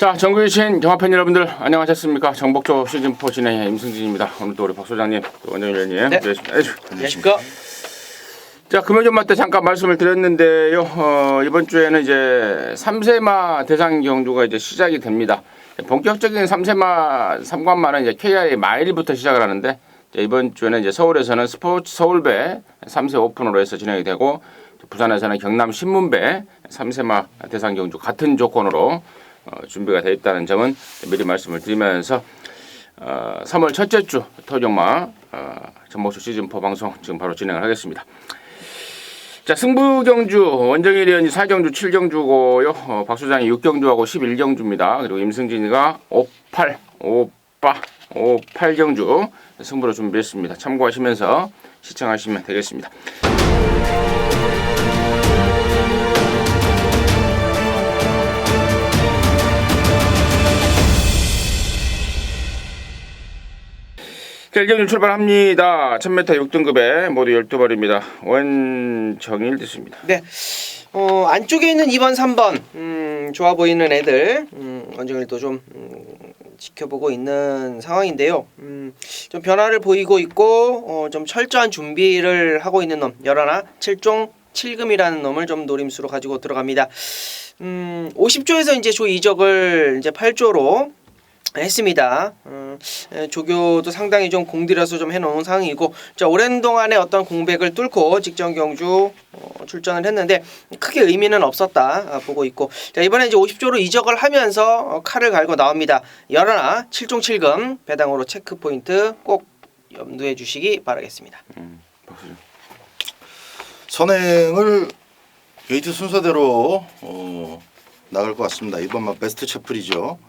자, 전국에 계신 경마팬 여러분들 안녕하셨습니까? 정복조 시즌4 진행의 임승진입니다. 오늘도 우리 박 소장님, 또 원장위원님 네. 안녕하십니까? 자, 금요전마 때 잠깐 말씀을 드렸는데요. 이번 주에는 이제 3세마 대상 경주가 이제 시작이 됩니다. 본격적인 3세마 3관마는 이제 KI 마일부터 시작을 하는데, 이번 주에는 이제 서울에서는 스포츠 서울배 3세 오픈으로 해서 진행이 되고, 부산에서는 경남 신문배 3세마 대상 경주 같은 조건으로 준비가 되어 있다는 점은 미리 말씀을 드리면서 3월 첫째 주 토종마 전복조 시즌4 방송 지금 바로 진행을 하겠습니다. 자, 승부경주 원정일 의원이 4경주 7경주고요. 박 소장이 6경주하고 11경주입니다. 그리고 임승진이가 58경주 승부로 준비했습니다. 참고하시면서 시청하시면 되겠습니다. 자, 1경주 출발합니다. 1000m 6등급에 모두 12마리입니다. 원정일 됐습니다. 네. 안쪽에 있는 2번, 3번 좋아 보이는 애들 원정일도 좀 지켜보고 있는 상황인데요. 좀 변화를 보이고 있고 좀 철저한 준비를 하고 있는 놈 11나 7종 7금이라는 놈을 좀 노림수로 가지고 들어갑니다. 50조에서 이제 조 이적을 이제 8조로 했습니다. 조교도 상당히 좀 공들여서 좀 해놓은 상황이고, 자, 오랜 동안의 어떤 공백을 뚫고 직전 경주 출전을 했는데 크게 의미는 없었다 보고 있고, 자, 이번에 이제 50조로 이적을 하면서 칼을 갈고 나옵니다. 11나 7종 7금 배당으로 체크 포인트 꼭 염두해 주시기 바라겠습니다. 선행을 게이트 순서대로 나갈 것 같습니다. 이번 베스트 채플이죠.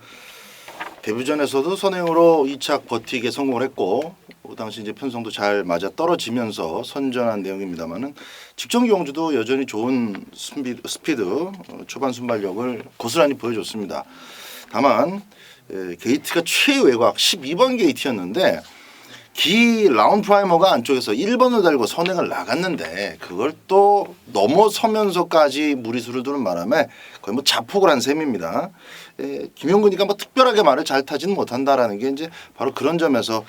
데뷔전에서도 선행으로 2착 버티기에 성공을 했고, 그 당시 이제 편성도 잘 맞아 떨어지면서 선전한 내용입니다만은 직전 경주도 여전히 좋은 스피드 초반 순발력을 고스란히 보여줬습니다. 다만 게이트가 최외곽 12번 게이트였는데 기 라운드 프라이머가 안쪽에서 1번을 달고 선행을 나갔는데 그걸 또 넘어서면서까지 무리수를 두는 바람에 거의 뭐 자폭을 한 셈입니다. 김용근이가 뭐 특별하게 말을 잘 타지는 못한다라는 게 이제 바로 그런 점에서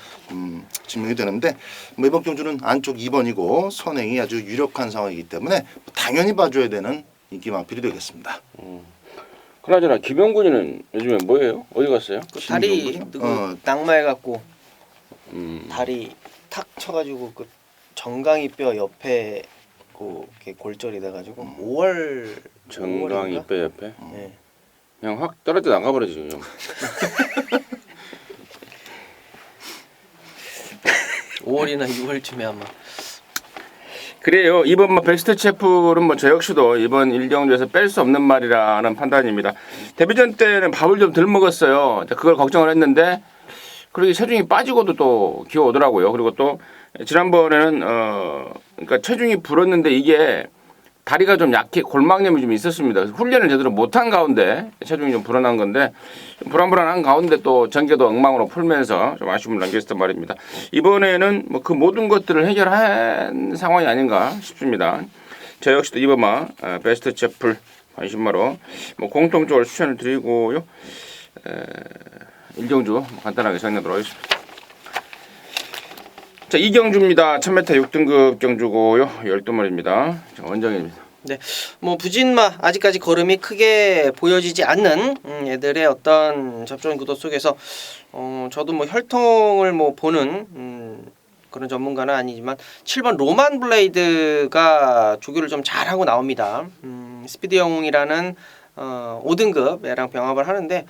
증명이 되는데, 뭐 이번 경주는 안쪽 2번이고 선행이 아주 유력한 상황이기 때문에 당연히 봐줘야 되는 인기 마필이 되겠습니다. 그나저나 김용근이는 요즘에 뭐예요? 어디 갔어요? 그 다리 낙마해갖고 다리 탁 쳐가지고 그 정강이 뼈 옆에 그 골절이 돼가지고 5월 정강이 뼈 옆에? 네. 그냥 확 떨어져 나가버리지 그냥. 5월이나 6월쯤에 아마. 그래요. 이번 뭐 베스트 채플은 뭐 저 역시도 이번 1경주에서 뺄 수 없는 말이라는 판단입니다. 데뷔전 때는 밥을 좀 덜 먹었어요. 그걸 걱정을 했는데 그러기 체중이 빠지고도 또 기어오더라고요. 그리고 또 지난번에는 그러니까 체중이 불었는데 이게 다리가 좀 약해 골막염이 좀 있었습니다. 그래서 훈련을 제대로 못한 가운데 체중이 좀 불어난 건데 좀 불안한 가운데 또 전개도 엉망으로 풀면서 좀 아쉬움을 남겼단 말입니다. 이번에는 뭐 그 모든 것들을 해결한 상황이 아닌가 싶습니다. 저 역시도 이번마 베스트 채플 관심마로 뭐 공통적으로 추천을 드리고요. 1경주 간단하게 정리하도록 하겠습니다. 자, 2경주입니다. 1000m 6등급 경주고요. 12마리입니다. 원정입니다. 네, 뭐 부진마 아직까지 걸음이 크게 보여지지 않는 애들의 어떤 접종 구도 속에서 저도 뭐 혈통을 뭐 보는 그런 전문가는 아니지만 7번 로만 블레이드가 조교를 좀 잘하고 나옵니다. 스피드 영웅이라는 5등급 애랑 병합을 하는데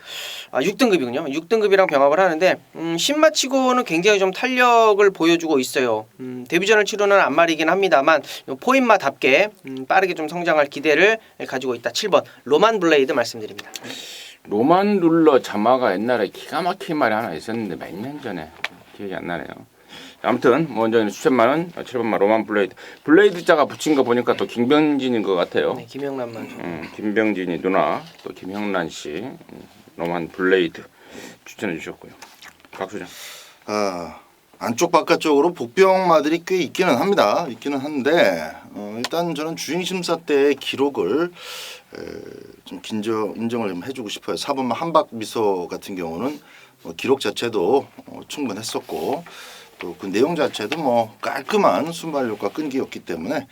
6등급이군요. 6등급이랑 병합을 하는데 신마치고는 굉장히 좀 탄력을 보여주고 있어요. 데뷔전을 치르는 안말이긴 합니다만 포인마답게 빠르게 좀 성장할 기대를 가지고 있다. 7번 로만 블레이드 말씀드립니다. 로만 룰러 자마가 옛날에 기가 막힌 말이 하나 있었는데 몇 년 전에 기억이 안 나네요. 아무튼 뭐 원정에는 추천만은 7번마 로만 블레이드 자가 붙인 거 보니까 또 김병진인 것 같아요. 네, 김영란만 김병진이 누나 또 김형란 씨 로만 블레이드 추천해 주셨고요. 박 소장. 안쪽 바깥쪽으로 복병마들이 꽤 있기는 합니다. 있기는 한데 일단 저는 주행 심사 때의 기록을 좀 인정을 좀 해주고 싶어요. 4번마 한박 미소 같은 경우는 기록 자체도 충분했었고 또 그 내용 자체도 뭐 깔끔한 순발력과 끈기였기 때문에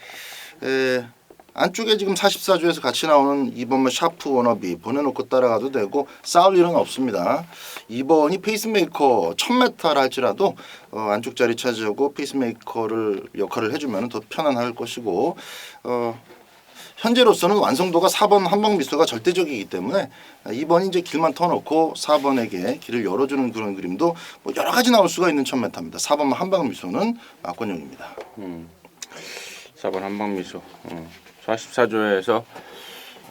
안쪽에 지금 44조에서 같이 나오는 2번만 샤프 워너비 보내놓고 따라가도 되고 싸울 일은 없습니다. 2번이 페이스메이커 1000m를 할지라도 안쪽 자리 차지하고 페이스메이커를 역할을 해주면 더 편안할 것이고 현재로서는 완성도가 4번 한방미소가 절대적이기 때문에 2번이 이제 길만 터놓고 4번에게 길을 열어주는 그런 그림도 뭐 여러 가지 나올 수가 있는 1000m입니다. 4번 한방미소는 막권용입니다. 4번 한방미소 44조에서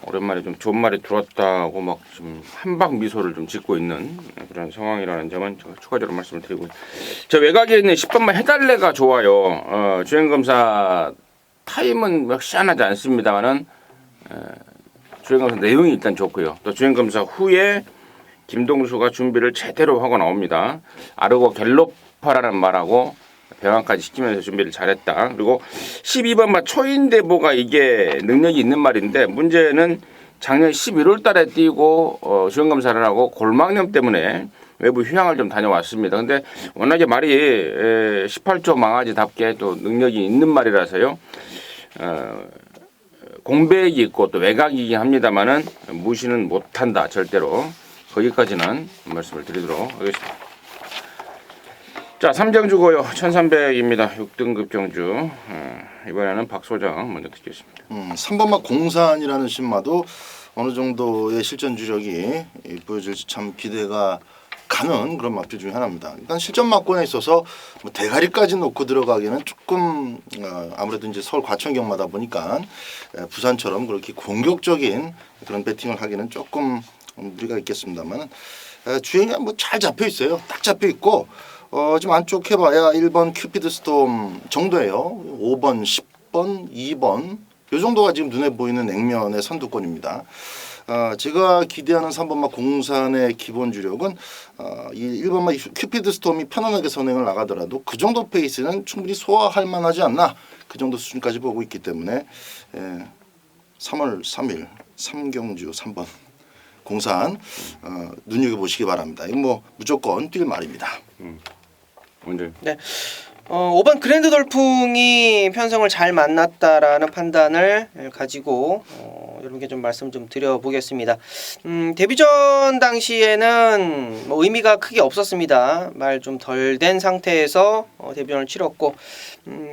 오랜만에 좀 좋은 말이 들어왔다고 막 좀 한방 미소를 좀 짓고 있는 그런 상황이라는 점은 제가 추가적으로 말씀을 드리고요. 저 외곽에 있는 10번만 해달래가 좋아요. 주행검사 타임은 막 시한하지 않습니다만은 주행검사 내용이 일단 좋고요. 또 주행검사 후에 김동수가 준비를 제대로 하고 나옵니다. 아르고 갤로파라는 말하고 병원까지 시키면서 준비를 잘했다. 그리고 12번마 초인대보가 이게 능력이 있는 말인데 문제는 작년 11월 달에 뛰고 주행검사를 하고 골막염 때문에 외부 휴양을 좀 다녀왔습니다. 근데 워낙에 말이 18조 망아지답게 또 능력이 있는 말이라서요. 공백이 있고 또 외곽이긴 합니다만은 무시는 못한다. 절대로. 거기까지는 말씀을 드리도록 하겠습니다. 자, 3경주고요. 1300입니다. 6등급 경주. 이번에는 박 소장 먼저 듣겠습니다. 3번마 공산이라는 신마도 어느 정도의 실전 주력이 보여질지 참 기대가 가는 그런 마필 중에 하나입니다. 일단 실전 막권에 있어서 뭐 대가리까지 놓고 들어가기는 조금 아무래도 이제 서울 과천경마다 보니까 부산처럼 그렇게 공격적인 그런 배팅을 하기는 조금 무리가 있겠습니다만 주행이 뭐 잘 잡혀 있어요. 딱 잡혀 있고 지금 안쪽 해봐야 1번 큐피드 스톰 정도예요. 5번, 10번, 2번 이 정도가 지금 눈에 보이는 냉면의 선두권입니다. 제가 기대하는 3번마 공산의 기본 주력은 이 1번마 큐피드 스톰이 편안하게 선행을 나가더라도 그 정도 페이스는 충분히 소화할 만하지 않나 그 정도 수준까지 보고 있기 때문에 3월 3일 3경주 3번 공산 눈여겨보시기 바랍니다. 이거 뭐 무조건 뛸 말입니다. 먼저. 네. 5번 그랜드 돌풍이 편성을 잘 만났다라는 판단을 가지고 여러분께 좀 말씀 좀 드려보겠습니다. 데뷔전 당시에는 뭐 의미가 크게 없었습니다. 말 좀 덜 된 상태에서 데뷔전을 치렀고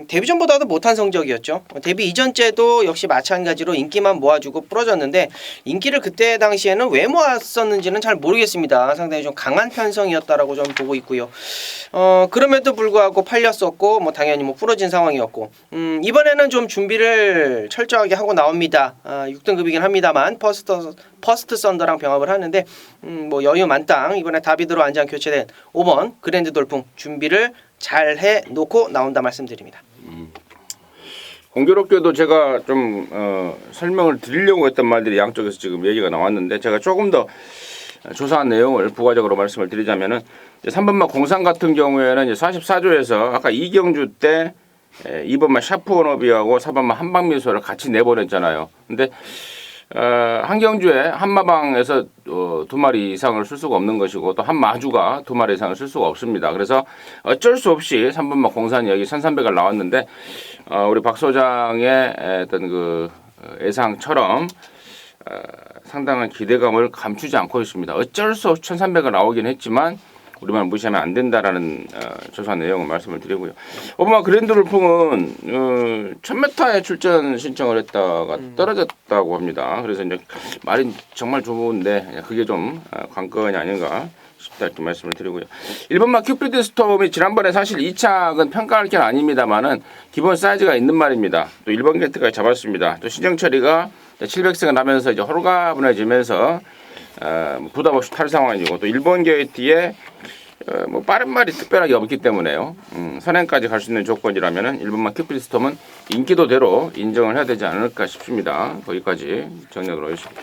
데뷔전보다도 못한 성적이었죠. 데뷔 이전째도 역시 마찬가지로 인기만 모아주고 부러졌는데 인기를 그때 당시에는 왜 모았었는지는 잘 모르겠습니다. 상당히 좀 강한 편성이었다라고 좀 보고 있고요. 그럼에도 불구하고 팔렸었고 뭐 당연히 뭐 부러진 상황이었고 이번에는 좀 준비를 철저하게 하고 나옵니다. 6등급이긴 합니다만 퍼스트 썬더랑 병합을 하는데 뭐 여유 만땅 이번에 다비드로 안장 교체된 5번 그랜드 돌풍 준비를 잘 해놓고 나온다 말씀드립니다. 공교롭게도 제가 좀 설명을 드리려고 했던 말들이 양쪽에서 지금 얘기가 나왔는데 제가 조금 더 조사한 내용을 부가적으로 말씀을 드리자면은 3번마 공산 같은 경우에는 이제 44조에서 아까 2경주 때 2번마 샤프 워너비하고 4번마 한방미소를 같이 내보냈잖아요. 근데 한 경주에 한마방에서 2마리 이상을 쓸 수가 없는 것이고 또 한마주가 2마리 이상을 쓸 수가 없습니다. 그래서 어쩔 수 없이 3번마 공산이 여기 1300을 나왔는데 우리 박 소장의 어떤 그 예상처럼 상당한 기대감을 감추지 않고 있습니다. 어쩔 수 없이 1300을 나오긴 했지만 우리만 무시하면 안 된다라는 조사 내용을 말씀을 드리고요. 오바마 그랜드 돌풍은 1000m에 출전 신청을 했다가 떨어졌다고 합니다. 그래서 이제 말이 정말 좋은데 그게 좀 관건이 아닌가 싶다 이렇게 말씀을 드리고요. 1번마 큐피드 스톰이 지난번에 사실 2착은 평가할 게 아닙니다만은 기본 사이즈가 있는 말입니다. 또 1번 게이트까지 잡았습니다. 또 신정 처리가 700승을 하면서 이제 홀가분해지면서 부담 없이 탈 상황이고 또 1번 게이트에 뭐 빠른 말이 특별하게 없기 때문에요. 선행까지 갈 수 있는 조건이라면은 1번마 큐피드 스톰은 인기도대로 인정을 해야 되지 않을까 싶습니다. 거기까지 정리하도록 하겠습니다.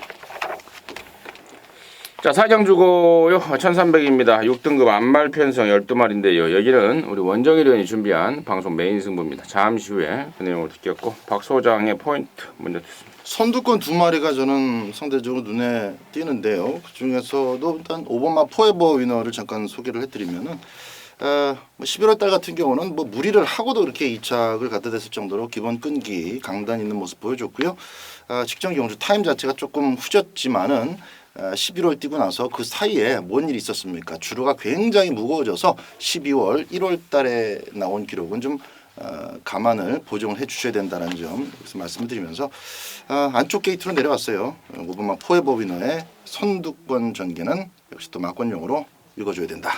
자, 사경주고요. 1300입니다. 6등급 안말 편성 12마리인데요. 여기는 우리 원정일 의원이 준비한 방송 메인 승부입니다. 잠시 후에 그 내용을 듣겠고 박 소장의 포인트 먼저 듣습니다. 선두권 2마리가 저는 상대적으로 눈에 띄는데요. 그 중에서도 일단 5번마 포에버 위너를 잠깐 소개를 해드리면은 11월 달 같은 경우는 뭐 무리를 하고도 그렇게 2착을 갖다 댔을 정도로 기본 끈기 강단 있는 모습 보여줬고요. 직전 경주 타임 자체가 조금 후졌지만은 11월 뛰고 나서 그 사이에 뭔 일이 있었습니까? 주로가 굉장히 무거워져서 12월 1월 달에 나온 기록은 좀 감안을 보정을 해주셔야 된다는 점 여기서 말씀드리면서 안쪽 게이트로 내려왔어요. 5번마 포에버 위너의 선두권 전개는 역시 또 막권용으로 읽어줘야 된다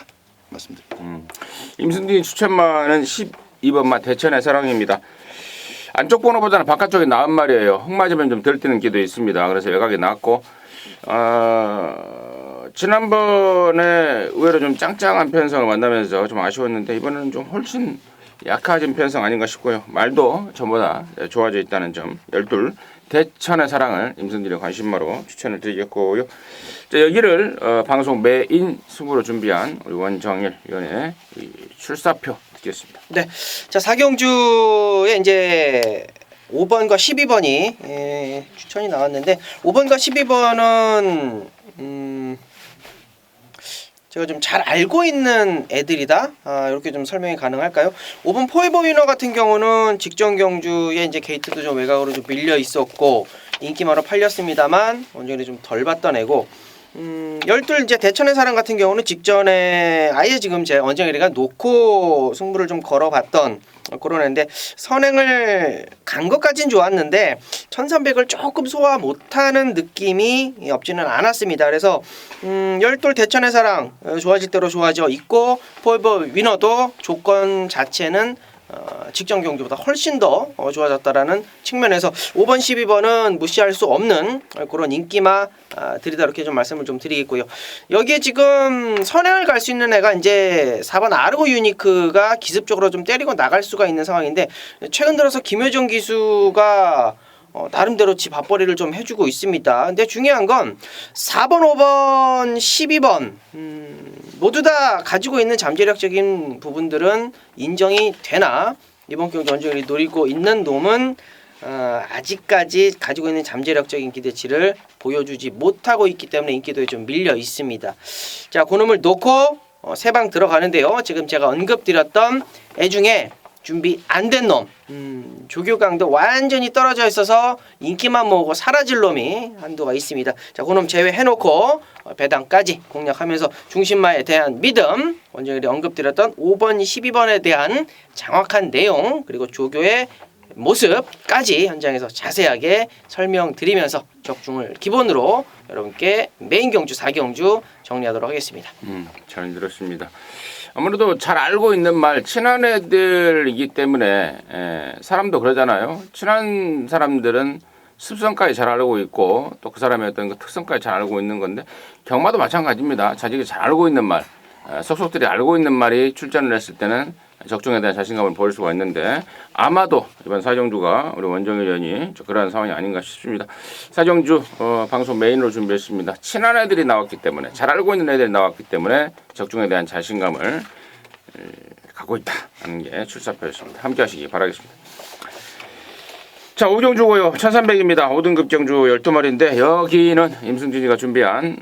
말씀드립니다. 임승진이 추천마는 12번마 대천의 사랑입니다. 안쪽 번호보다는 바깥쪽이 나은 말이에요. 흙 맞으면 좀 덜 뛰는 기도 있습니다. 그래서 외곽이 나왔고 지난번에 의외로 좀 짱짱한 편성을 만나면서 좀 아쉬웠는데 이번에는 좀 훨씬 약해진 편성 아닌가 싶고요. 말도 전보다 좋아져 있다는 점 12 대천의 사랑을 임승진의 관심마로 추천을 드리겠고요. 자, 여기를 방송 메인 승부로 준비한 우리 원정일 위원의 출사표 듣겠습니다. 네, 자 사경주에 이제 5번과 12번이 추천이 나왔는데 5번과 12번은 제가 좀 잘 알고 있는 애들이다. 이렇게 좀 설명이 가능할까요? 5번 포에버 위너 같은 경우는 직전 경주에 이제 게이트도 좀 외곽으로 좀 밀려 있었고 인기마로 팔렸습니다만 원정이 좀 덜 봤던 애고 12 이제 대천의 사랑 같은 경우는 직전에 아예 지금 제 원정일이가 놓고 승부를 좀 걸어봤던 그런 애인데 선행을 간 것까진 좋았는데 1300을 조금 소화 못하는 느낌이 없지는 않았습니다. 그래서 12 대천의 사랑 좋아질 대로 좋아져 있고 포에버 위너도 조건 자체는 직전 경주보다 훨씬 더 좋아졌다라는 측면에서 5번, 12번은 무시할 수 없는 그런 인기마 드리다 이렇게 좀 말씀을 좀 드리겠고요. 여기에 지금 선행을 갈 수 있는 애가 이제 4번 아르고 유니크가 기습적으로 좀 때리고 나갈 수가 있는 상황인데 최근 들어서 김효정 기수가 나름대로 지 밥벌이를 좀 해주고 있습니다. 근데 중요한 건 4번, 5번, 12번 모두 다 가지고 있는 잠재력적인 부분들은 인정이 되나 이번 경주 원정일이 노리고 있는 놈은 아직까지 가지고 있는 잠재력적인 기대치를 보여주지 못하고 있기 때문에 인기도에 좀 밀려 있습니다. 자, 그놈을 놓고 세 방 들어가는데요. 지금 제가 언급드렸던 애 중에 준비 안 된 놈, 조교강도 완전히 떨어져 있어서 인기만 모으고 사라질 놈이 한도가 있습니다. 자, 그놈 제외해놓고 배당까지 공략하면서 중심마에 대한 믿음, 원정일이 언급드렸던 5번, 12번에 대한 정확한 내용, 그리고 조교의 모습까지 현장에서 자세하게 설명드리면서 적중을 기본으로 여러분께 메인 경주 4경주 정리하도록 하겠습니다. 잘 들었습니다. 아무래도 잘 알고 있는 말 친한 애들이기 때문에 사람도 그러잖아요. 친한 사람들은 습성까지 잘 알고 있고 또 그 사람의 어떤 그 특성까지 잘 알고 있는 건데 경마도 마찬가지입니다. 자기가 잘 알고 있는 말, 속속들이 알고 있는 말이 출전을 했을 때는 적중에 대한 자신감을 보일 수가 있는데 아마도 이번 사경주가 우리 원정일 의원이 그러한 상황이 아닌가 싶습니다. 사경주 방송 메인으로 준비했습니다. 친한 애들이 나왔기 때문에 잘 알고 있는 애들이 나왔기 때문에 적중에 대한 자신감을 갖고 있다는 게 출사표였습니다. 함께 하시기 바라겠습니다. 자, 5경주고요. 1300입니다. 5등급 경주 12마리인데 여기는 임승진이가 준비한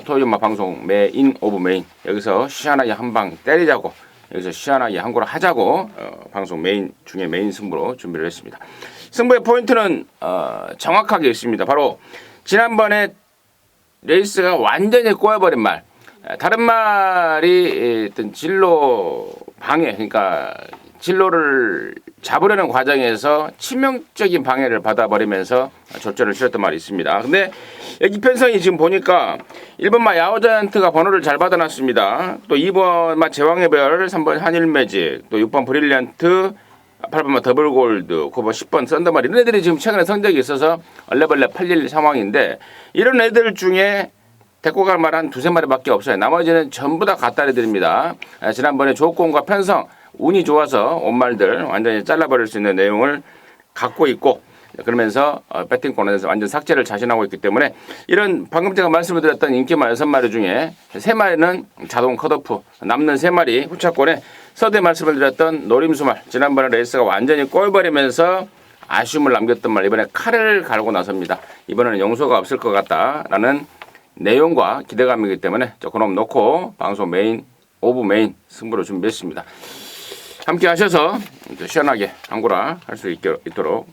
토요일마 방송 메인 오브 메인. 여기서 시원하게 한 방 때리자고 여기서 시원하게 한 거로 하자고 방송 메인 중에 메인 승부로 준비를 했습니다. 승부의 포인트는 정확하게 있습니다. 바로 지난번에 레이스가 완전히 꼬여버린 말. 다른 말이 어떤 진로 방해, 그러니까 진로를 잡으려는 과정에서 치명적인 방해를 받아버리면서 조절을 실었던 말이 있습니다. 근데 여기 편성이 지금 보니까 1번마 야오자이언트가 번호를 잘 받아놨습니다. 또 2번마 제왕의 별, 3번 한일매직, 또 6번 브릴리언트, 8번마 더블골드, 9번 10번 썬더말 이런 애들이 지금 최근에 성적이 있어서 얼레벌레 팔릴 상황인데 이런 애들 중에 데리고 갈 말한 두세 마리밖에 없어요. 나머지는 전부 다 갓다리들입니다. 지난번에 조건과 편성 운이 좋아서 온말들 완전히 잘라버릴 수 있는 내용을 갖고 있고 그러면서 배팅권에서 완전 삭제를 자신하고 있기 때문에 이런 방금 제가 말씀을 드렸던 인기마 6마리 중에 3마리는 자동 컷오프, 남는 3마리 후차권에 서두에 말씀을 드렸던 노림수말, 지난번에 레이스가 완전히 꼴버리면서 아쉬움을 남겼던 말, 이번에 칼을 갈고 나섭니다. 이번에는 용서가 없을 것 같다라는 내용과 기대감이기 때문에 조금 놓고 방송 메인, 오브 메인 승부로 준비했습니다. 함께 하셔서 시원하게 한구라 할 수 있도록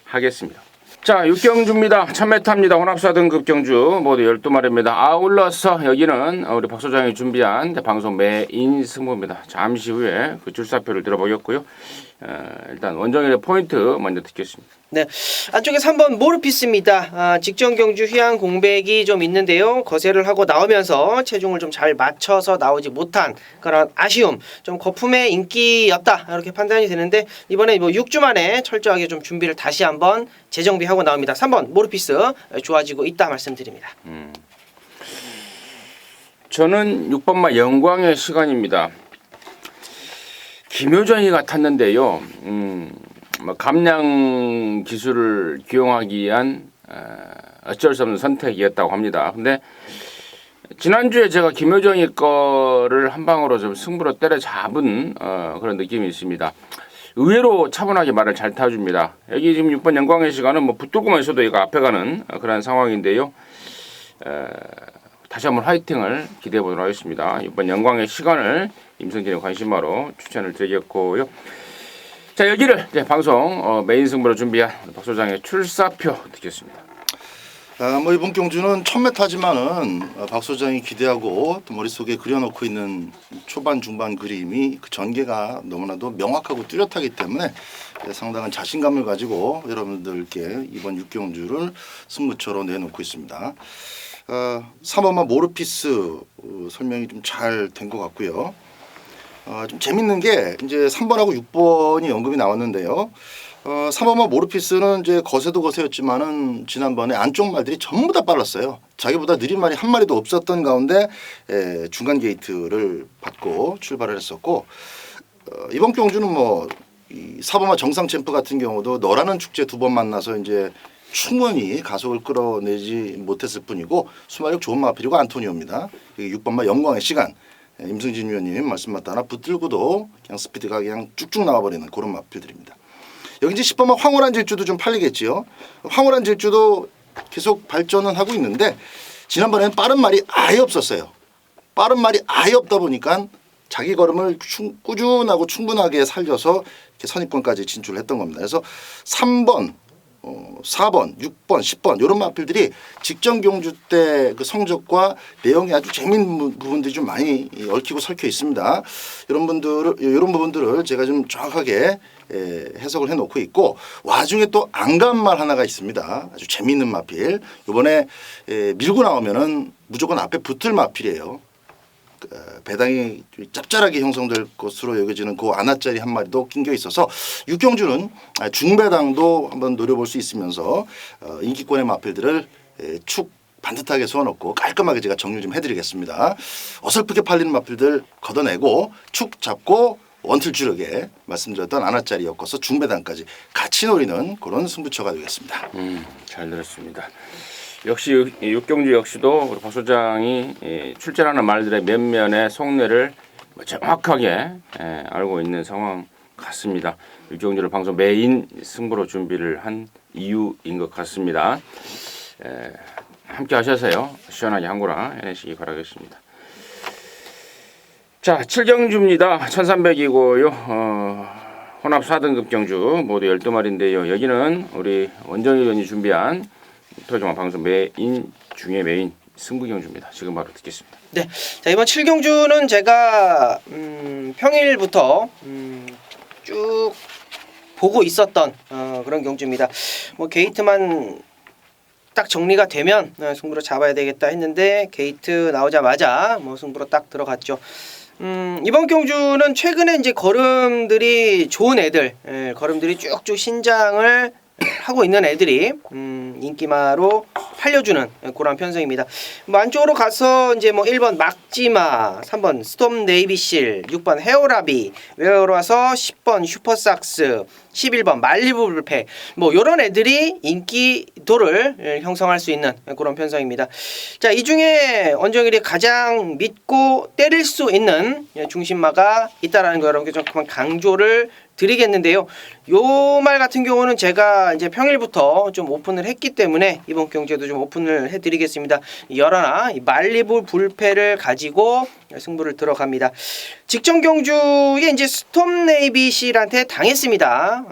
하겠습니다. 자, 6경주입니다. 1000m입니다. 혼합사 등급 경주 모두 12마리입니다. 아울러서 여기는 우리 박 소장이 준비한 방송 메인 승부입니다. 잠시 후에 그 출사표를 들어보겠고요. 일단 원정일의 포인트 먼저 듣겠습니다. 네, 안쪽에 3번 모르피스입니다. 직전 경주 휴양 공백이 좀 있는데요. 거세를 하고 나오면서 체중을 좀 잘 맞춰서 나오지 못한 그런 아쉬움, 좀 거품의 인기였다 이렇게 판단이 되는데 이번에 뭐 6주 만에 철저하게 좀 준비를 다시 한번 재정비하고 나옵니다. 3번 모르피스 좋아지고 있다 말씀드립니다. 저는 6번마 영광의 시간입니다. 김효정이 같았는데요. 뭐 감량 기술을 기용하기 위한 어쩔 수 없는 선택이었다고 합니다. 근데 지난주에 제가 김효정이 거를 한 방으로 좀 승부로 때려잡은 그런 느낌이 있습니다. 의외로 차분하게 말을 잘 타줍니다. 여기 지금 6번 영광의 시간은 뭐 붙들고만 있어도 얘가 앞에 가는 그런 상황인데요. 다시 한번 화이팅을 기대해 보도록 하겠습니다. 6번 영광의 시간을 임성진의 관심마로 추천을 드리겠고요. 자, 여기를 이제 방송 메인 승부로 준비한 박 소장의 출사표 듣겠습니다. 뭐 이번 경주는 1000m지만은 박 소장이 기대하고 또 머릿속에 그려놓고 있는 초반 중반 그림이 그 전개가 너무나도 명확하고 뚜렷하기 때문에 상당한 자신감을 가지고 여러분들께 이번 6경주를 승부처로 내놓고 있습니다. 3번마 모르피스 설명이 좀 잘 된 것 같고요. 좀 재밌는 게 이제 3번하고 6번이 언급이 나왔는데요. 3번마 모르피스는 이제 거세도 거세였지만은 지난번에 안쪽 말들이 전부 다 빨랐어요. 자기보다 느린 말이 한 마리도 없었던 가운데 중간 게이트를 받고 출발을 했었고 이번 경주는 뭐 이 4번마 정상 챔프 같은 경우도 너라는 축제 2번 만나서 이제 충분히 가속을 끌어내지 못했을 뿐이고 수마력 좋은 마필이고 안토니오입니다. 6번마 영광의 시간 임승진 위원님 말씀 맞다나 붙들고도 그냥 스피드가 그냥 쭉쭉 나와버리는 그런 마필들입니다. 여기 이제 10번마 황홀한 질주도 좀 팔리겠지요. 황홀한 질주도 계속 발전은 하고 있는데 지난번에는 빠른 말이 아예 없었어요. 빠른 말이 아예 없다 보니까 자기 걸음을 꾸준하고 충분하게 살려서 이렇게 선입권까지 진출했던 겁니다. 그래서 3번 4번, 6번, 10번 이런 마필들이 직전 경주 때 그 성적과 내용이 아주 재미있는 부분들이 좀 많이 얽히고 설켜 있습니다. 이런 부분들을 제가 좀 정확하게 해석을 해놓고 있고 와중에 또 안 간 말 하나가 있습니다. 아주 재미있는 마필. 이번에 밀고 나오면은 무조건 앞에 붙을 마필이에요. 배당이 짭짤하게 형성될 것으로 여겨지는 그 아나짜리 한 마리도 낑겨 있어서 6경주는 중배당도 한번 노려볼 수 있으면서 인기권의 마필들을 축 반듯하게 세워놓고 깔끔하게 제가 정리 좀 해드리겠습니다. 어설프게 팔리는 마필들 걷어내고 축 잡고 원틀 주력에 말씀드렸던 아나짜리 엮어서 중배당까지 같이 노리는 그런 승부처가 되겠습니다. 잘 들었습니다. 역시 6경주 역시도 우리 박 소장이 출전하는 말들의 면면의 속내를 정확하게 알고 있는 상황 같습니다. 6경주를 방송 메인 승부로 준비를 한 이유인 것 같습니다. 함께 하셔서요. 시원하게 한구라 해내시기 바라겠습니다. 자, 7경주입니다. 1300이고요. 혼합 4등급 경주 모두 12마리인데요. 여기는 우리 원정희 의원이 준비한 토요종합 방송 메인 중에 메인 승부 경주입니다. 지금 바로 듣겠습니다. 네, 자 이번 7경주는 제가 평일부터 쭉 보고 있었던 그런 경주입니다. 뭐 게이트만 딱 정리가 되면 승부로 잡아야 되겠다 했는데 게이트 나오자마자 뭐 승부로 딱 들어갔죠. 이번 경주는 최근에 이제 걸음들이 좋은 애들, 걸음들이 쭉쭉 신장을 하고 있는 애들이 인기마로 팔려주는 그런 편성입니다. 뭐 안쪽으로 가서 이제 뭐 1번 막지마, 3번 스톰 네이비실, 6번 헤어라비, 외로 와서 10번 슈퍼삭스, 11번 말리부 불패, 뭐 요런 애들이 인기도를 형성할 수 있는 그런 편성입니다. 자, 이 중에 원정일이 가장 믿고 때릴 수 있는 중심마가 있다라는 거 여러분께 좀 그만 강조를 드리겠는데요. 요 말 같은 경우는 제가 이제 평일부터 좀 오픈을 했기 때문에 이번 경주에도 좀 오픈을 해드리겠습니다. 열하나 말리부 불패를 가지고 승부를 들어갑니다. 직전 경주에 이제 스톰 네이비실한테 당했습니다.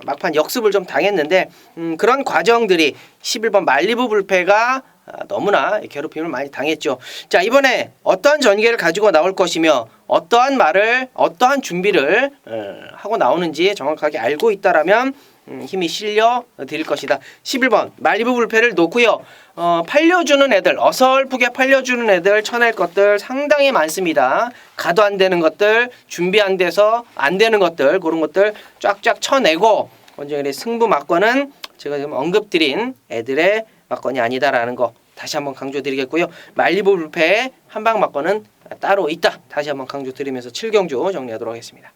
막판 역습을 좀 당했는데 그런 과정들이 11번 말리부 불패가 너무나 괴롭힘을 많이 당했죠. 자, 이번에 어떠한 전개를 가지고 나올 것이며 어떠한 말을 어떠한 준비를 하고 나오는지 정확하게 알고 있다라면 힘이 실려 드릴 것이다. 11번 말리부 불패를 놓고요. 팔려주는 애들, 어설프게 팔려주는 애들 쳐낼 것들 상당히 많습니다. 가도 안 되는 것들, 준비 안 돼서 안 되는 것들, 그런 것들 쫙쫙 쳐내고 원정일의 승부 막권은 제가 지금 언급드린 애들의 막건이 아니다라는 거 다시 한번 강조드리겠고요. 말리부 불패의 한방 막건은 따로 있다. 다시 한번 강조드리면서 7경주 정리하도록 하겠습니다.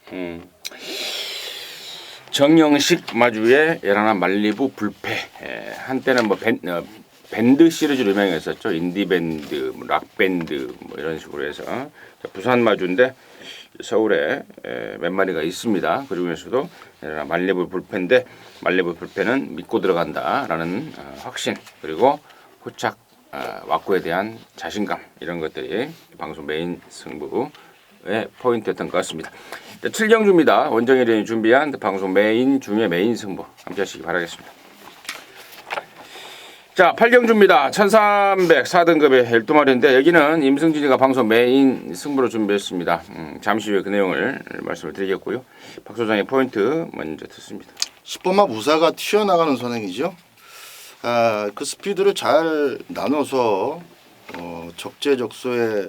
정영식 마주의 열하나 말리부 불패. 한때는 뭐 밴드 시리즈로 유명했었죠. 인디 밴드, 락 밴드 뭐 이런 식으로 해서 부산 마주인데 서울에 몇 마리가 있습니다. 그 중에서도 말리부 불패인데 말리부 불패는 믿고 들어간다라는 확신 그리고 호착 왁구에 대한 자신감 이런 것들이 방송 메인 승부의 포인트였던 것 같습니다. 7경주입니다. 원정일이 준비한 방송 메인 중의 메인 승부 함께 하시기 바라겠습니다. 자, 8경주입니다. 1304등급의 12마리인데 여기는 임승진이가 방송 메인 승부로 준비했습니다. 잠시 후에 그 내용을 말씀을 드리겠고요. 박 소장의 포인트 먼저 듣습니다. 10번마 무사가 튀어나가는 선행이죠. 그 스피드를 잘 나눠서 적재적소에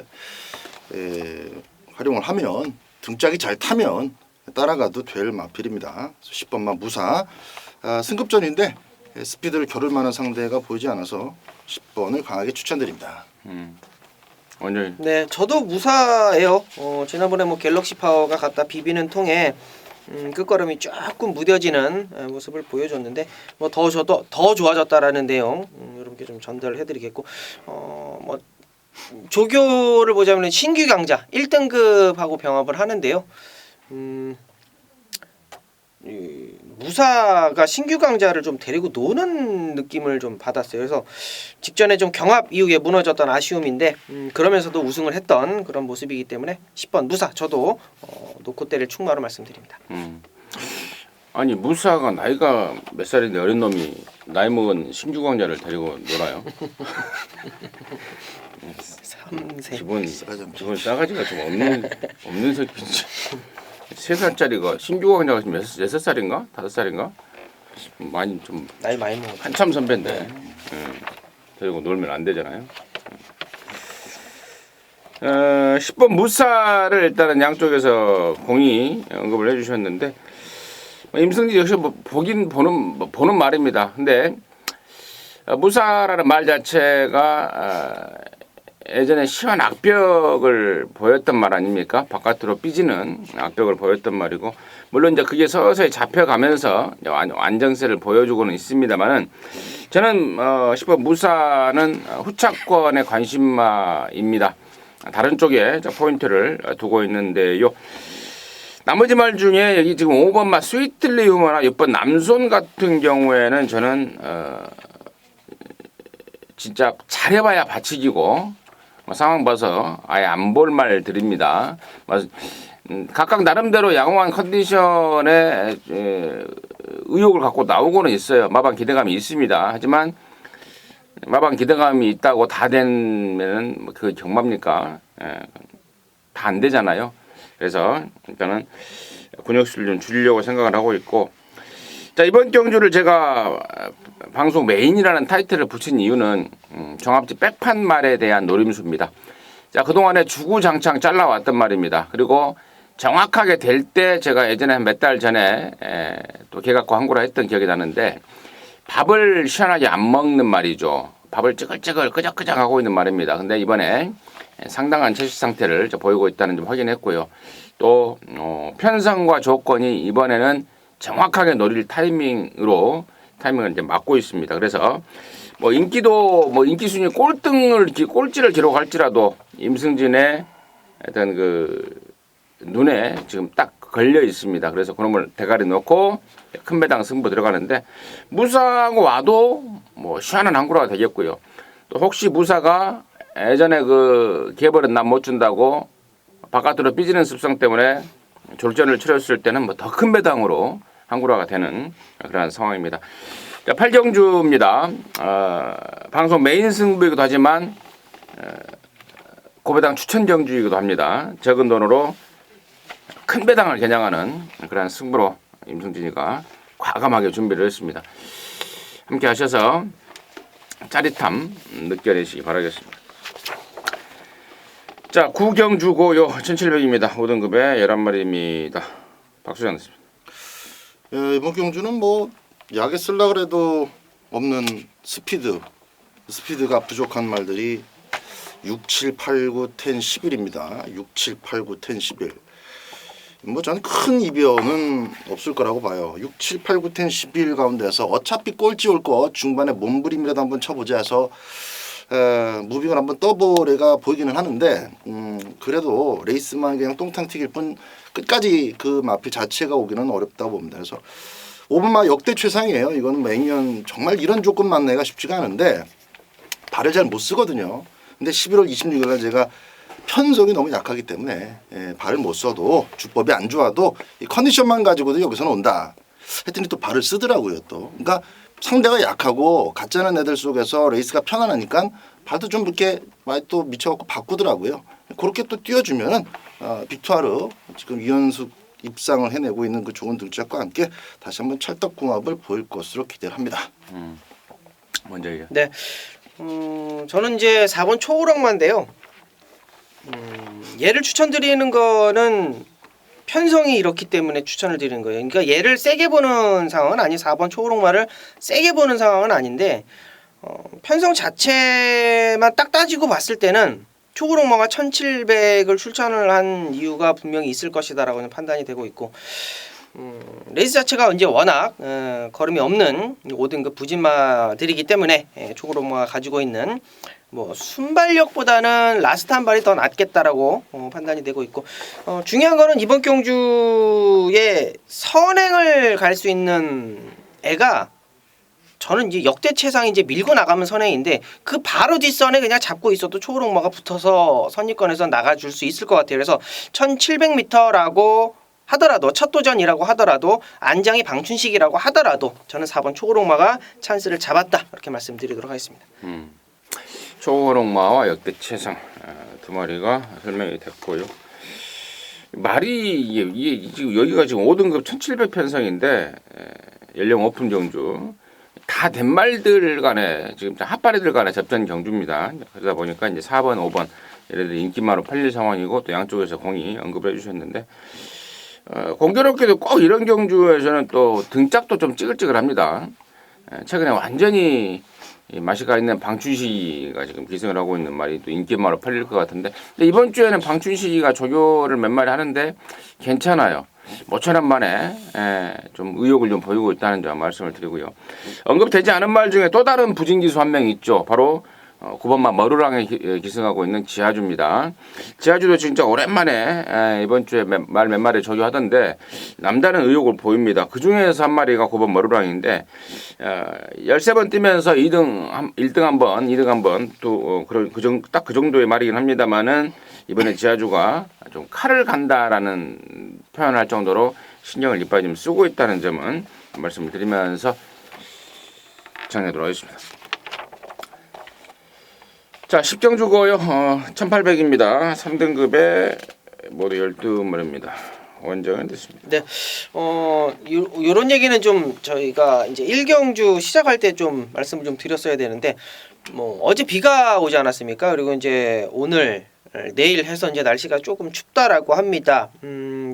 활용을 하면 등짝이 잘 타면 따라가도 될 마필입니다. 10번마 무사 승급전인데 스피드를 겨룰 만한 상대가 보이지 않아서 10번을 강하게 추천드립니다. 원정일. 네, 저도 무사예요. 지난번에 뭐 갤럭시 파워가 갖다 비비는 통에 끝걸음이 조금 무뎌지는 모습을 보여줬는데 뭐 더 좋아졌다라는 내용 여러분께 좀 전달을 해드리겠고 뭐 조교를 보자면 신규 강자 1등급하고 병합을 하는데요. 무사가 신규 강자를 좀 데리고 노는 느낌을 좀 받았어요. 그래서 직전에 좀 경합 이후에 무너졌던 아쉬움인데 그러면서도 우승을 했던 그런 모습이기 때문에 10번 무사 저도 놓고 때릴 충마로 말씀드립니다. 아니 무사가 나이가 몇 살인데 어린 놈이 나이 먹은 신규 강자를 데리고 놀아요? 3세 기본 싸가지가 좀 없는 새끼인지 3살짜리가 신규 강자가 지금 6살인가? 5살인가? 많이 좀 나이 많이 먹었죠. 한참 선배인데 데리고 놀면 안 되잖아요. 10번 무사를 일단은 양쪽에서 공이 언급을 해주셨는데 임승진 역시 뭐 보는 말입니다. 근데 무사라는 말 자체가 예전에 시원 악벽을 보였던 말 아닙니까? 바깥으로 삐지는 악벽을 보였던 말이고 물론 이제 그게 서서히 잡혀가면서 안정세를 보여주고는 있습니다만은 저는 10번 무사는 후차권의 관심마입니다. 다른 쪽에 포인트를 두고 있는데요. 나머지 말 중에 여기 지금 5번마 스위틀리우머나 6번 남손 같은 경우에는 저는 진짜 잘해봐야 받치기고 상황 봐서 아예 안 볼 말 드립니다. 각각 나름대로 양호한 컨디션에 의욕을 갖고 나오고는 있어요. 마방 기대감이 있습니다. 하지만 마방 기대감이 있다고 다 되면은 그 경마입니까? 다 안 되잖아요. 그래서 일단은 근육수를 좀 줄이려고 생각을 하고 있고 자 이번 경주를 제가 방송 메인이라는 타이틀을 붙인 이유는 종합지 백판 말에 대한 노림수입니다. 자 그동안에 주구장창 잘라왔던 말입니다. 그리고 정확하게 될 때 제가 예전에 몇 달 전에 또 개각과 항구라 했던 기억이 나는데 밥을 시원하게 안 먹는 말이죠. 밥을 찌글찌글 끄적끄적 하고 있는 말입니다. 근데 이번에 상당한 채식 상태를 보이고 있다는 점 확인했고요. 또 편성과 조건이 이번에는 정확하게 노릴 타이밍을 이제 맞고 있습니다. 그래서 뭐 인기 순위 꼴찌를 기록할지라도 임승진의 어떤 그 눈에 지금 딱 걸려 있습니다. 그래서 그놈을 대가리 넣고 큰 배당 승부 들어가는데 무사하고 와도 뭐 시원한 항구라가 되겠고요. 또 혹시 무사가 예전에 그 개벌은 남 못 준다고 바깥으로 삐지는 습성 때문에 졸전을 치렀을 때는 뭐 더 큰 배당으로 항구라가 되는 그런 상황입니다. 8경주입니다. 방송 메인 승부이기도 하지만 고배당 추천 경주이기도 합니다. 적은 돈으로 큰 배당을 겨냥하는 그런 승부로 임승진이가 과감하게 준비를 했습니다. 함께 하셔서 짜릿함 느껴내시기 바라겠습니다. 자, 9경주고요. 1700입니다. 5등급에 11마리입니다. 박수장 됐습니다. 이번 경주는 뭐 약에 쓰려고 그래도 없는 스피드가 부족한 말들이 6, 7, 8, 9, 10, 11입니다. 6, 7, 8, 9, 10, 11. 뭐 저는 큰 이변은 없을 거라고 봐요. 6, 7, 8, 9, 10, 11 가운데서 어차피 꼴찌 올 거 중반에 몸부림이라도 한번 쳐보자 해서 무빙을 한번 떠보래가 보이기는 하는데 그래도 레이스만 그냥 똥탕 튀길 뿐 끝까지 그 마필 자체가 오기는 어렵다고 봅니다. 그래서 5번마 역대 최상이에요. 이거는 매년 정말 이런 조건만 내가 쉽지가 않은데 발을 잘 못 쓰거든요. 근데 11월 26일 날 제가 편성이 너무 약하기 때문에 발을 못 써도 주법이 안 좋아도 이 컨디션만 가지고도 여기서는 온다. 했더니 또 발을 쓰더라고요. 또 그러니까 상대가 약하고 가짜는 애들 속에서 레이스가 편안하니까 발도 좀 이렇게 많이 또 미쳐갖고 바꾸더라고요. 그렇게 또 띄워주면은 빅투아르 지금 이현숙 입상을 해내고 있는 그 좋은 들짝과 함께 다시 한번 찰떡궁합을 보일 것으로 기대를 합니다. 먼저 얘기해. 네. 저는 이제 4번 초우렁만인데요. 얘를 추천드리는 거는 편성이 이렇기 때문에 추천을 드리는 거예요. 그러니까 얘를 세게 보는 상황은 아니 4번 초우렁마를 세게 보는 상황은 아닌데 편성 자체만 딱 따지고 봤을 때는 초우렁마가 1700을 출전을 한 이유가 분명히 있을 것이다라고는 판단이 되고 있고 레이스 자체가 이제 워낙 걸음이 없는 5등급 부진마들이기 때문에 초우렁마가 가지고 있는 뭐 순발력보다는 라스트 한 발이 더 낫겠다라고 판단이 되고 있고 중요한 거는 이번 경주에 선행을 갈 수 있는 애가 저는 이제 역대 최상 이제 밀고 나가면 선행인데 그 바로 뒷선에 그냥 잡고 있어도 초우렁마가 붙어서 선입권에서 나가줄 수 있을 것 같아요. 그래서 1700m라고 하더라도 첫 도전이라고 하더라도 안장이 방춘식이라고 하더라도 저는 4번 초우렁마가 찬스를 잡았다 이렇게 말씀드리도록 하겠습니다. 초우렁마와 역대 최상 두 마리가 설명이 됐고요. 말이 이게 지금 여기가 지금 5등급 1700 편성인데 연령 오픈 경주 다 된 말들 간에 지금 핫바리들 간에 접전 경주입니다. 그러다 보니까 이제 4번, 5번 예를 들어 인기마로 팔릴 상황이고 또 양쪽에서 공이 언급을 해주셨는데 공교롭게도 꼭 이런 경주에서는 또 등짝도 좀 찌글찌글합니다. 최근에 완전히 맛이 가 있는 방춘식이가 지금 기승을 하고 있는 말이 또 인기마로 팔릴 것 같은데 근데 이번 주에는 방춘식이가 조교를 몇 마리 하는데 괜찮아요. 모처럼 만에 좀 의욕을 좀 보이고 있다는 점 말씀을 드리고요. 언급되지 않은 말 중에 또 다른 부진기수 한 명 있죠. 바로 9번마 머루랑에 기승하고 있는 지하주입니다. 지하주도 진짜 오랜만에 이번 주에 말 몇 마리 조교하던데 남다른 의욕을 보입니다. 그 중에서 한 마리가 9번 머루랑인데 13번 뛰면서 1등 한 번, 2등 한 번 또 딱 그 정도의 말이긴 합니다만은 이번에 지하주가 좀 칼을 간다라는 표현할 정도로 신경을 이빨 좀 쓰고 있다는 점은 말씀을 드리면서 정리하도록 하겠습니다. 자, 10경주고요. 1800입니다. 3등급에 모두 12마리입니다. 원정은 됐습니다. 네. 요런 얘기는 좀 저희가 이제 1경주 시작할 때 좀 말씀을 좀 드렸어야 되는데 뭐 어제 비가 오지 않았습니까? 그리고 이제 오늘 내일 해서 이제 날씨가 조금 춥다라고 합니다.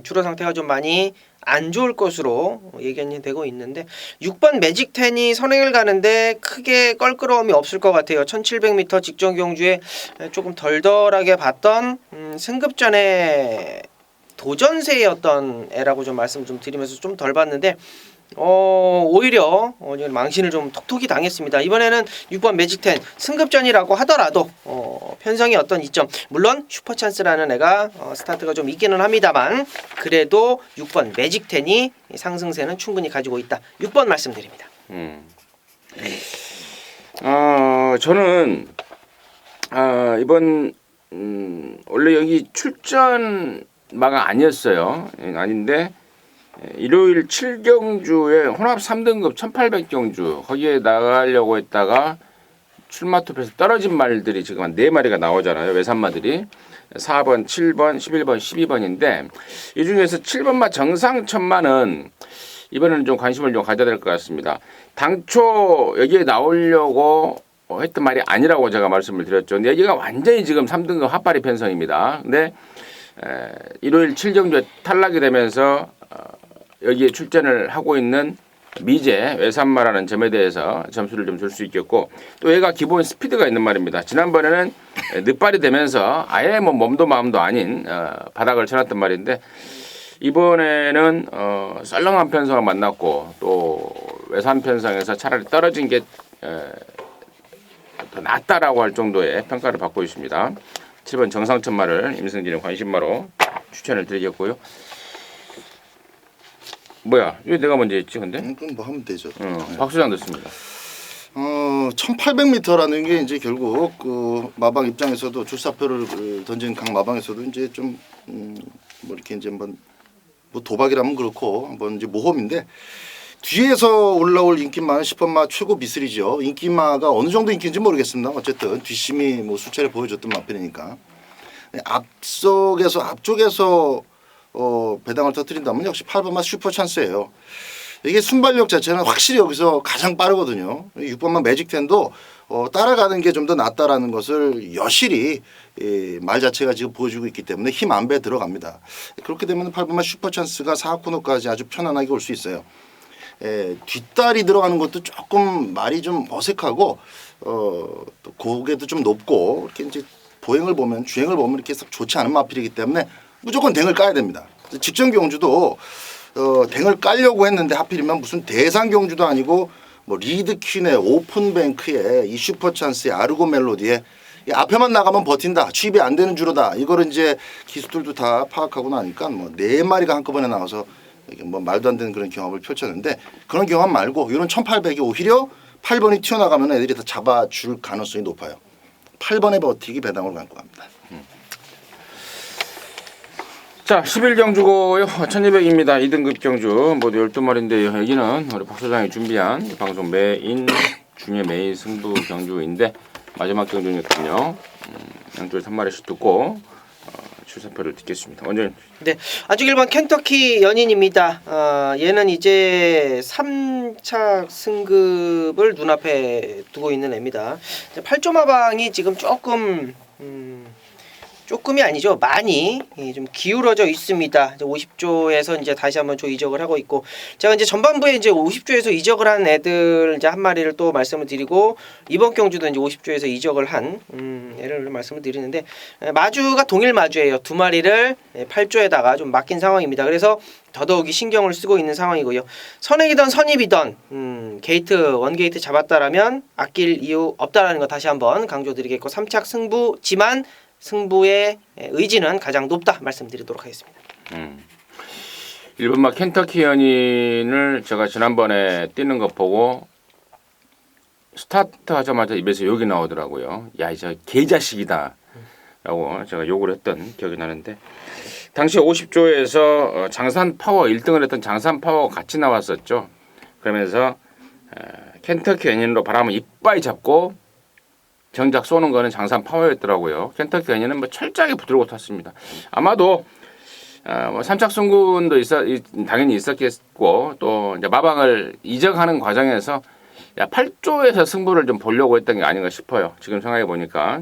주로 상태가 좀 많이 안 좋을 것으로 예견이 되고 있는데 6번 매직 10이 선행을 가는데 크게 껄끄러움이 없을 것 같아요. 1700m 직전 경주에 조금 덜덜하게 봤던 승급전에 도전세의 어떤 애라고 좀 말씀 좀 드리면서 좀 덜 봤는데 오히려 망신을 좀 톡톡히 당했습니다. 이번에는 6번 매직 10 승급전이라고 하더라도 편성의 어떤 이점, 물론 슈퍼찬스라는 애가 스타트가 좀 있기는 합니다만 그래도 6번 매직 10이 상승세는 충분히 가지고 있다. 6번 말씀드립니다. 저는 이번 원래 여기 출전마가 아니었어요. 아닌데 일요일 7경주에 혼합 3등급 1800경주 거기에 나가려고 했다가 출마 투표에서 떨어진 말들이 지금 한 4마리가 나오잖아요. 외산마들이 4번, 7번, 11번, 12번인데 이 중에서 7번마 정상천마는 이번에는 좀 관심을 좀 가져야 될 것 같습니다. 당초 여기에 나오려고 했던 말이 아니라고 제가 말씀을 드렸죠. 근데 여기가 완전히 지금 3등급 핫바리 편성입니다. 근데 일요일 7경주에 탈락이 되면서 여기에 출전을 하고 있는 미제 외산마라는 점에 대해서 점수를 좀 줄 수 있겠고 또 얘가 기본 스피드가 있는 말입니다. 지난번에는 늦발이 되면서 아예 뭐 몸도 마음도 아닌 바닥을 쳐놨던 말인데 이번에는 썰렁한 편성을 만났고 또 외산 편성에서 차라리 떨어진 게 더 낫다라고 할 정도의 평가를 받고 있습니다. 7번 정상천마를 임승진의 관심마로 추천을 드리겠고요. 뭐야? 왜 내가 먼저 했지 근데? 그럼 뭐 하면 되죠. 박수장 듣습니다. 1800m라는 게 이제 결국 그 마방 입장에서도 출사표를 던진 각 마방에서도 이제 좀 뭐 이렇게 이제 한번 뭐 도박이라면 그렇고 한번 이제 모험인데 뒤에서 올라올 인기마는 10번마 최고 미슬이죠. 인기마가 어느 정도 인기인지 모르겠습니다. 어쨌든 뒷심이 뭐 수차례 보여줬던 마편이니까 앞쪽에서 배당을 터뜨린다면 역시 8번마 슈퍼 찬스예요. 이게 순발력 자체는 확실히 여기서 가장 빠르거든요. 6번마 매직 10도 따라가는 게 좀 더 낫다라는 것을 여실히 말 자체가 지금 보여주고 있기 때문에 힘 안 배 들어갑니다. 그렇게 되면 8번마 슈퍼 찬스가 4코너까지 아주 편안하게 올 수 있어요. 뒷다리 들어가는 것도 조금 말이 좀 어색하고 또 고개도 좀 높고 이렇게 이제 보행을 보면 주행을 보면 이렇게 썩 좋지 않은 마필이기 때문에 무조건 댕을 까야 됩니다. 직전 경주도 댕을 깔려고 했는데 하필이면 무슨 대상 경주도 아니고 뭐 리드 퀸의 오픈 뱅크에 이 슈퍼 찬스의 아르고 멜로디에 이 앞에만 나가면 버틴다. 취입이 안 되는 주로다. 이거를 이제 기수들도 다 파악하고 나니까 뭐 4마리가 한꺼번에 나와서 이게 뭐 말도 안 되는 그런 경험을 펼쳤는데 그런 경험 말고 이런 1800이 오히려 8번이 튀어나가면 애들이 다 잡아줄 가능성이 높아요. 8번의 버티기 배당으로 갖고 갑니다. 자, 11경주고요. 1200입니다. 2등급 경주 모두 12마리인데요. 여기는 우리 박 소장이 준비한 방송 메인 중에 메인 승부 경주인데 마지막 경주니까요. 양쪽에 3마리씩 듣고 출사표를 듣겠습니다. 원장님. 네, 안쪽 1번 켄터키 연인입니다. 얘는 이제 3착 승급을 눈앞에 두고 있는 애입니다. 8조 마방이 지금 조금이 아니죠. 많이 좀 기울어져 있습니다. 이제 50조에서 이제 다시 한번 조 이적을 하고 있고 제가 이제 전반부에 이제 50조에서 이적을 한 애들 이제 한 마리를 또 말씀을 드리고 이번 경주도 이제 50조에서 이적을 한 애를 말씀을 드리는데 마주가 동일 마주예요. 2마리를 8조에다가 좀 맡긴 상황입니다. 그래서 더더욱이 신경을 쓰고 있는 상황이고요. 선행이던 선입이던 원게이트 잡았다라면 아낄 이유 없다라는 거 다시 한번 강조드리겠고 3착 승부지만 승부의 의지는 가장 높다 말씀드리도록 하겠습니다. 1번마 켄터키 연인을 제가 지난번에 뛰는 거 보고 스타트 하자마자 입에서 욕이 나오더라고요. 야, 이 저 개자식이다 라고 제가 욕을 했던 기억이 나는데 당시 50조에서 장산 파워 1등을 했던 장산 파워가 같이 나왔었죠. 그러면서 켄터키 연인으로 바람을 이빨 잡고 정작 쏘는 거는 장산 파워였더라고요. 켄터키 연인은 뭐 철저하게 부드러워 탔습니다. 아마도 뭐 삼착승군도 당연히 있었겠고 또 이제 마방을 이적하는 과정에서 8조에서 승부를 좀 보려고 했던 게 아닌가 싶어요. 지금 생각해 보니까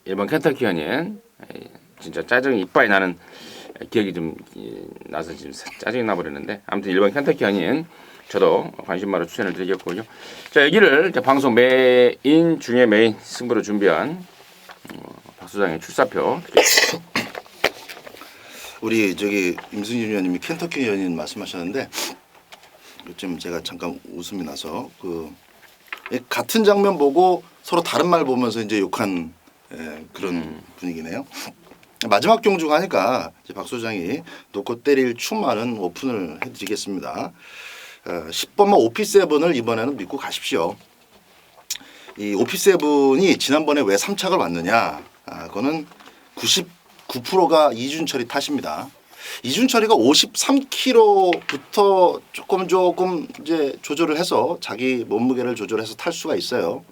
1번 켄터키 연인 진짜 짜증이 이빨이 나는 기억이 좀 나서 지금 짜증이 나버렸는데 아무튼 1번 켄터키 연인 저도 관심마로 추천을 드리겠고요. 자 여기를 방송 메인 중에 메인 승부로 준비한 박 소장의 출사표 우리 저기 임승진 의원님이 켄터키 의원님 말씀하셨는데 요즘 제가 잠깐 웃음이 나서 같은 장면 보고 서로 다른 말 보면서 이제 욕한 그런 분위기네요. 마지막 경주가 하니까 이제 박 소장이 놓고 때릴 추마는 오픈을 해드리겠습니다. 10번마 오피7을 이번에는 믿고 가십시오. 이 오피7이 지난번에 왜 3착을 왔느냐? 그거는 99%가 이준철이 탓입니다. 이준철이가 53kg부터 조금 이제 조절을 해서 자기 몸무게를 조절해서 탈 수가 있어요.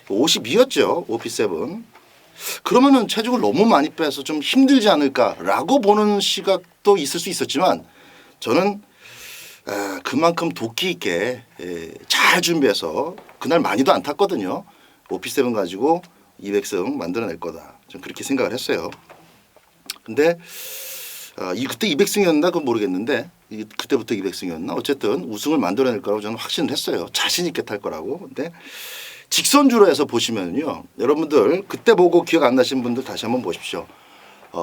52였죠 오피7. 그러면은 체중을 너무 많이 빼서 좀 힘들지 않을까라고 보는 시각도 있을 수 있었지만 저는 그만큼 도끼 있게 잘 준비해서 그날 많이도 안 탔거든요. 오피7 가지고 200승 만들어낼 거다. 좀 그렇게 생각을 했어요. 근데 그때 200승이었나 그건 모르겠는데 그때부터 200승이었나 어쨌든 우승을 만들어낼 거라고 저는 확신을 했어요. 자신 있게 탈 거라고. 근데 직선주로 해서 보시면요. 여러분들 그때 보고 기억 안 나신 분들 다시 한번 보십시오.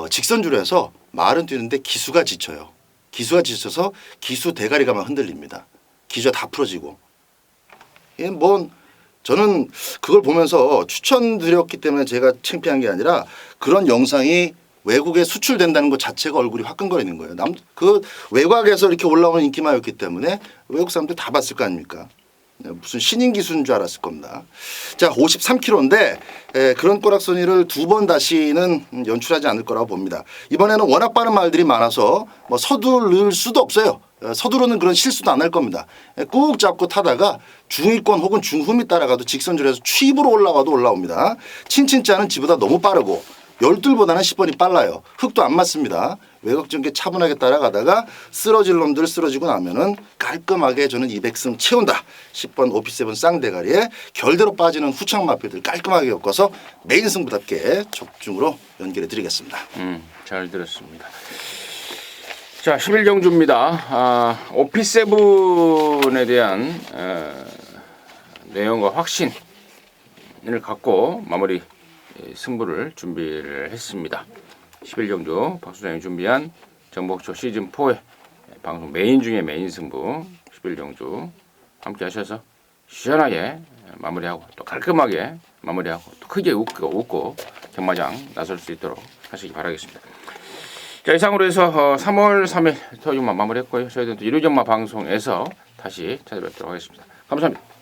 직선주로 해서 말은 뛰는데 기수가 지쳐요. 기수가 지쳐서 기수 대가리가 막 흔들립니다. 기수가 다 풀어지고. 저는 그걸 보면서 추천드렸기 때문에 제가 창피한 게 아니라 그런 영상이 외국에 수출된다는 것 자체가 얼굴이 화끈거리는 거예요. 그 외곽에서 이렇게 올라오는 인기만였기 때문에 외국 사람들 다 봤을 거 아닙니까? 무슨 신인 기수인 줄 알았을 겁니다. 자, 53kg인데 그런 꼬락서니를 두 번 다시는 연출하지 않을 거라고 봅니다. 이번에는 워낙 빠른 말들이 많아서 서두를 수도 없어요. 서두르는 그런 실수도 안 할 겁니다. 꾹 잡고 타다가 중위권 혹은 중후미 따라가도 직선줄에서 취입으로 올라가도 올라옵니다. 친친짜는 지보다 너무 빠르고 열둘보다는 10번이 빨라요. 흙도 안 맞습니다. 외곽전개 차분하게 따라가다가 쓰러질 놈들 쓰러지고 나면은 깔끔하게 저는 200승 채운다. 10번 오피7 쌍대가리에 결대로 빠지는 후창 마필들 깔끔하게 엮어서 메인 승부답게 적중으로 연결해 드리겠습니다. 잘 들었습니다. 자 11경주입니다. 오피7에 대한 내용과 확신을 갖고 마무리 승부를 준비를 했습니다. 11경주 박 소장이 준비한 정복초 시즌4의 방송 메인 중에 메인 승부 11경주 함께 하셔서 시원하게 마무리하고 또 깔끔하게 마무리하고 또 크게 웃고 경마장 나설 수 있도록 하시기 바라겠습니다. 자 이상으로 해서 3월 3일 토요일만 마무리했고요. 저희들은 또 일요전마 방송에서 다시 찾아뵙도록 하겠습니다. 감사합니다.